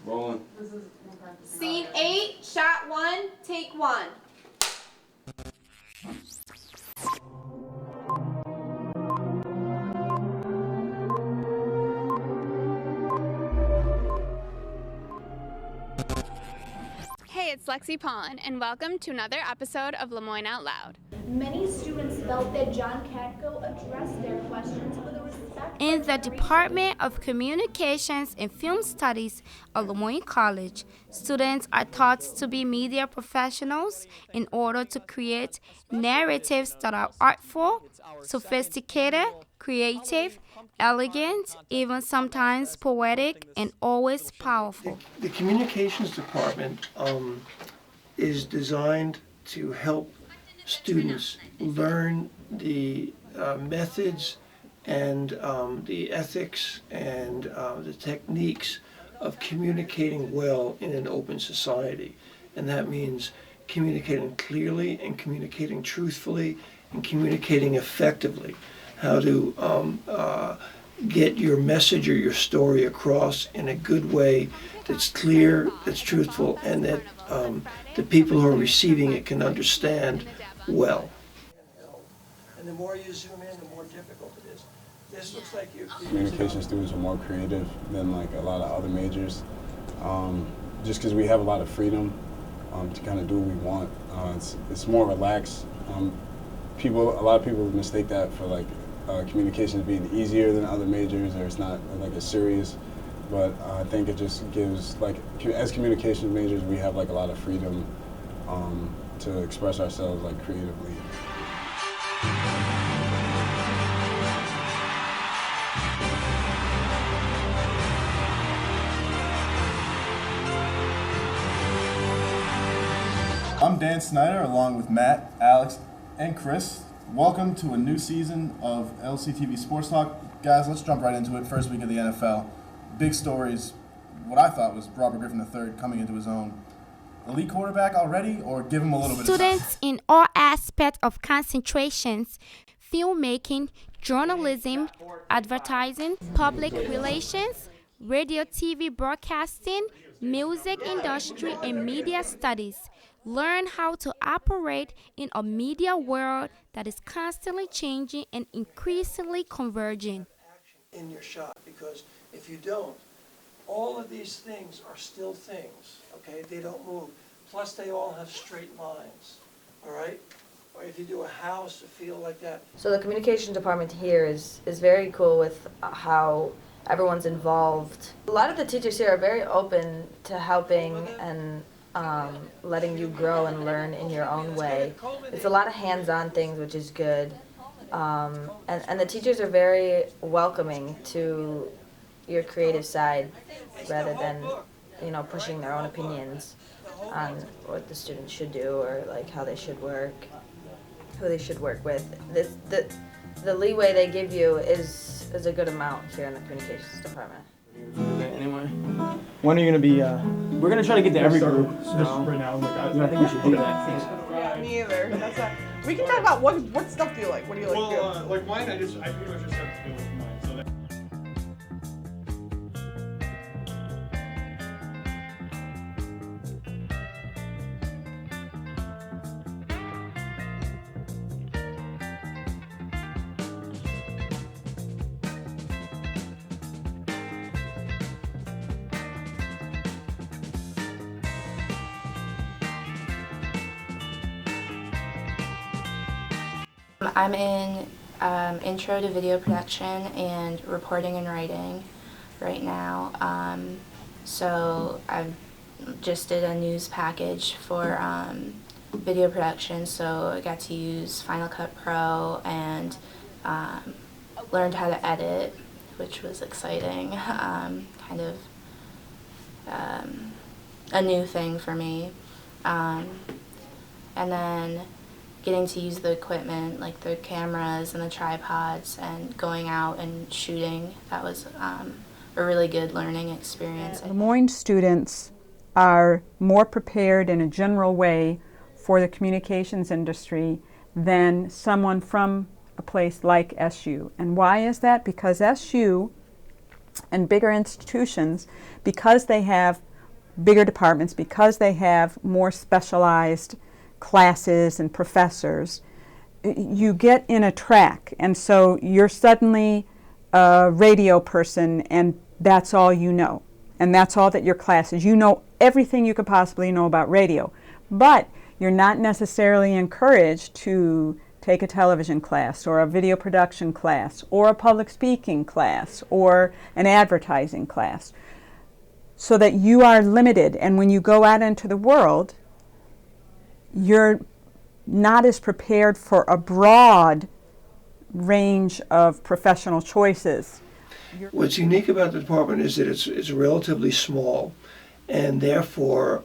Rolling. Scene 8, shot 1, take 1. Hey, it's Lexi Paulin, and welcome to another episode of LeMoyne Out Loud. Many students felt that John Katko addressed their questions with a respect. In the Department of Communications and Film Studies of LeMoyne College, students are taught to be media professionals in order to create narratives that are artful, sophisticated, creative, elegant, even sometimes poetic, and always powerful. The communications department is designed to help students learn the methods and the ethics and the techniques of communicating well in an open society. And that means communicating clearly and communicating truthfully and communicating effectively. How to get your message or your story across in a good way that's clear, that's truthful, and that the people who are receiving it can understand well. And the more you zoom in, the more difficult it is. This looks like you. Communication students are more creative than like a lot of other majors, just because we have a lot of freedom to kind of do what we want. It's more relaxed. A lot of people mistake that for like communication being easier than other majors, or it's not like as serious. But I think it just gives, like, as communication majors, we have like a lot of freedom to express ourselves like creatively. I'm Dan Snyder, along with Matt, Alex, and Chris. Welcome to a new season of LCTV Sports Talk. Guys, let's jump right into it. First week of the NFL. Big stories. What I thought was Robert Griffin III coming into his own. Elite quarterback already, or give him a little bit of time? Students in all aspects of concentrations, filmmaking, journalism, advertising, public relations, radio, TV broadcasting, music industry, and media studies learn how to operate in a media world that is constantly changing and increasingly converging. In your shot, because if you don't, all of these things are still things, okay? They don't move. Plus, they all have straight lines, all right? Or if you do a house, a field like that. So the communication department here is very cool with how everyone's involved. A lot of the teachers here are very open to helping and letting you grow and learn in your own way. It's a lot of hands-on things, which is good. And the teachers are very welcoming to your creative side rather than, pushing their own opinions on what the students should do or like how they should work, who they should work with. The leeway they give you is a good amount here in the communications department. Anyway, when are you gonna be? We're gonna try to get to every group. So right now, I think we should do that. Me either. That's not. We can talk about what stuff do you like? What do you like? Well, like mine, I pretty much just have to go with mine. So that. I'm in intro to video production and reporting and writing right now. So I just did a news package for video production, so I got to use Final Cut Pro and learned how to edit, which was exciting. Kind of a new thing for me. And then getting to use the equipment, like the cameras and the tripods, and going out and shooting, that was a really good learning experience. LeMoyne students are more prepared in a general way for the communications industry than someone from a place like SU. And why is that? Because SU and bigger institutions, because they have bigger departments, because they have more specialized classes and professors, you get in a track, and so you're suddenly a radio person, and that's all you know, and that's all that your class is. You know everything you could possibly know about radio, but you're not necessarily encouraged to take a television class or a video production class or a public speaking class or an advertising class, so that you are limited, and when you go out into the world, you're not as prepared for a broad range of professional choices. What's unique about the department is that it's relatively small, and therefore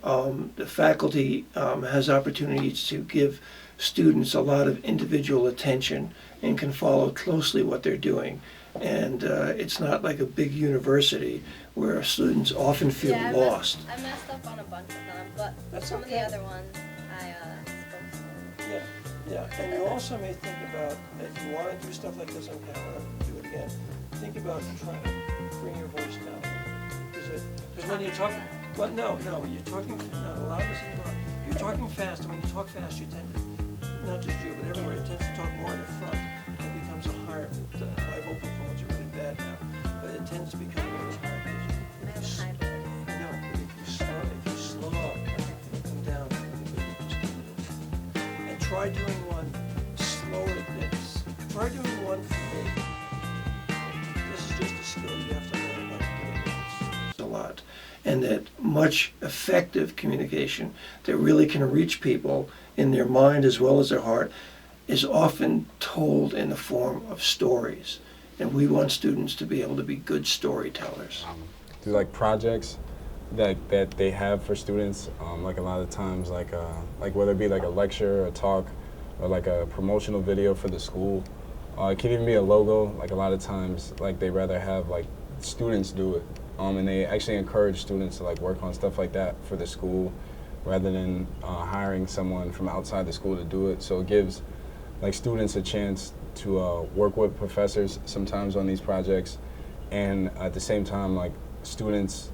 the faculty has opportunities to give students a lot of individual attention and can follow closely what they're doing. And it's not like a big university where students often feel lost. I messed up on a bunch of them, but That's some okay. of the other ones I spoke to. Yeah, and you also may think about, if you want to do stuff like this on camera, do it again, think about trying to bring your voice down. Because when you're talking, but no, you're talking, no, a lot of us, you're talking fast, and when you talk fast, you tend to, not just you, but everybody tends to talk more in the front. It becomes a higher, my vocal folds are really bad now, but it tends to become really higher. No, but if you slow up, come down, and try doing one slower than this. Try doing one for me. This is just a skill you have to learn how to do it a lot. And that much effective communication that really can reach people in their mind as well as their heart is often told in the form of stories. And we want students to be able to be good storytellers. Do like projects that they have for students, like a lot of times, like whether it be like a lecture, or a talk, or like a promotional video for the school. It can even be a logo. Like a lot of times, like they rather have like students do it, and they actually encourage students to like work on stuff like that for the school, rather than hiring someone from outside the school to do it. So it gives like students a chance to work with professors sometimes on these projects, and at the same time, like students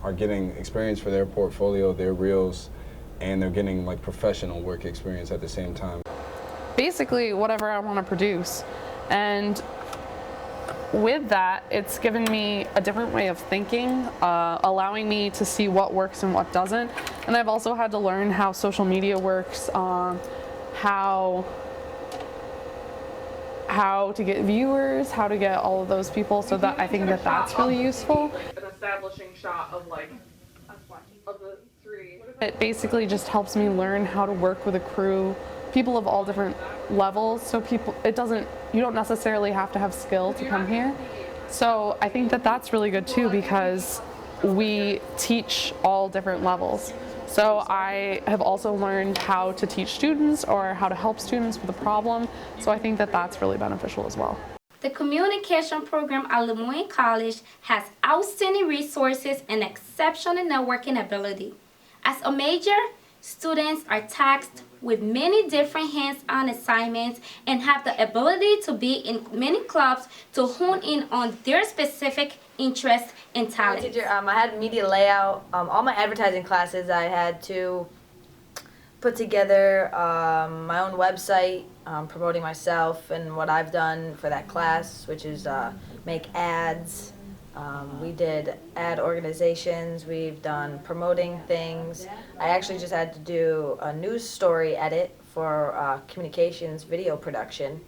are getting experience for their portfolio, their reels, and they're getting like professional work experience at the same time. Basically, whatever I want to produce, and with that, it's given me a different way of thinking, allowing me to see what works and what doesn't. And I've also had to learn how social media works, how to get viewers, how to get all of those people, so that I think that that's really useful. An establishing shot of like of the three. It basically just helps me learn how to work with a crew, people of all different levels. So you don't necessarily have to have skill to come here. So I think that that's really good too, because we teach all different levels. So I have also learned how to teach students or how to help students with a problem. So I think that that's really beneficial as well. The communication program at LeMoyne College has outstanding resources and exceptional networking ability. As a major, students are tasked with many different hands-on assignments and have the ability to be in many clubs to hone in on their specific interests and talents. Teacher, I had media layout. All my advertising classes, I had to put together my own website, promoting myself and what I've done for that class, which is make ads. We did ad organizations, we've done promoting things. I actually just had to do a news story edit for communications video production,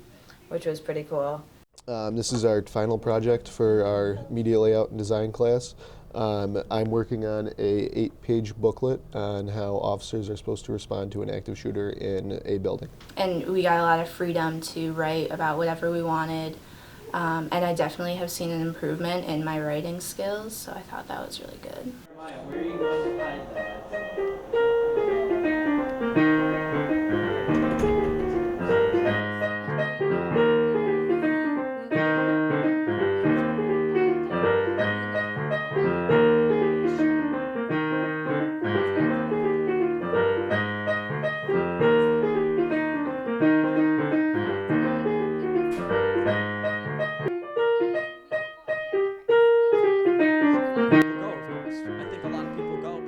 which was pretty cool. This is our final project for our media layout and design class. I'm working on a 8-page booklet on how officers are supposed to respond to an active shooter in a building. And we got a lot of freedom to write about whatever we wanted. And I definitely have seen an improvement in my writing skills, so I thought that was really good. Where are you going to hide that? I think a lot of people go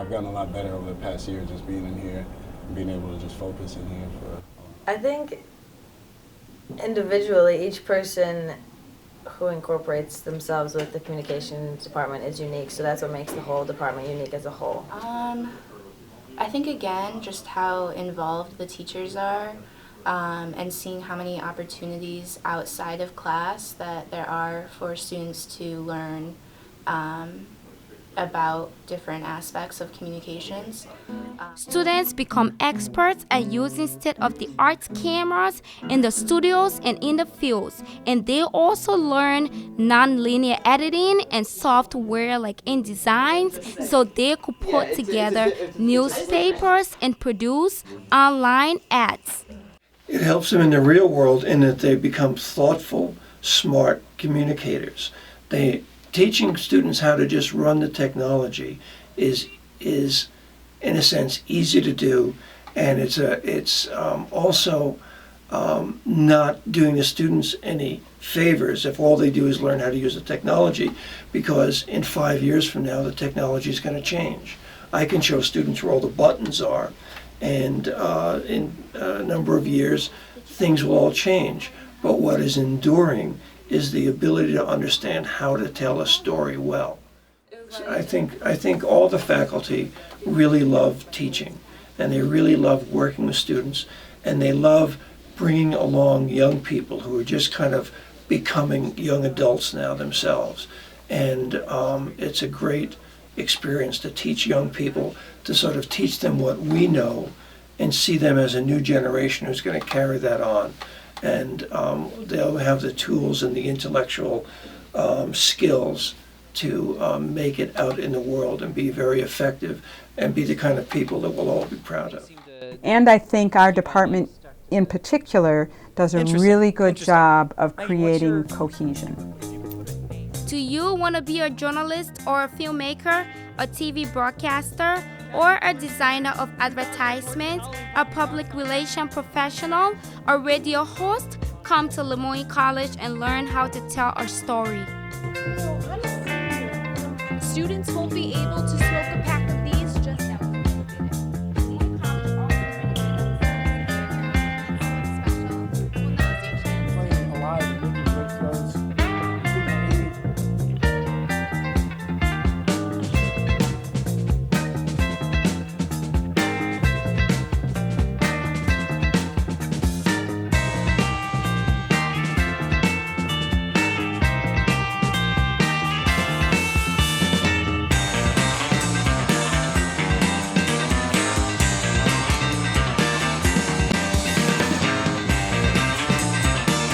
I've gotten a lot better over the past year just being in here and being able to just focus in here for. I think individually, each person who incorporates themselves with the communications department is unique, so that's what makes the whole department unique as a whole. I think again, just how involved the teachers are, and seeing how many opportunities outside of class that there are for students to learn about different aspects of communications. Students become experts at using state-of-the-art cameras in the studios and in the fields, and they also learn non-linear editing and software like InDesign, so they could put together newspapers and produce online ads. It helps them in the real world in that they become thoughtful, smart communicators. Teaching students how to just run the technology is in a sense easy to do, and it's also not doing the students any favors if all they do is learn how to use the technology, because in 5 years from now the technology is going to change. I can show students where all the buttons are, and in a number of years things will all change. But what is enduring is the ability to understand how to tell a story well. So I think all the faculty really love teaching, and they really love working with students, and they love bringing along young people who are just kind of becoming young adults now themselves. And it's a great experience to teach young people, to sort of teach them what we know and see them as a new generation who's going to carry that on. And they'll have the tools and the intellectual skills to make it out in the world and be very effective and be the kind of people that we'll all be proud of. And I think our department in particular does a really good job of creating cohesion. Do you want to be a journalist or a filmmaker, a TV broadcaster, or a designer of advertisements, a public relation professional, a radio host? Come to LeMoyne College and learn how to tell a story. Students won't be able to smoke a pack of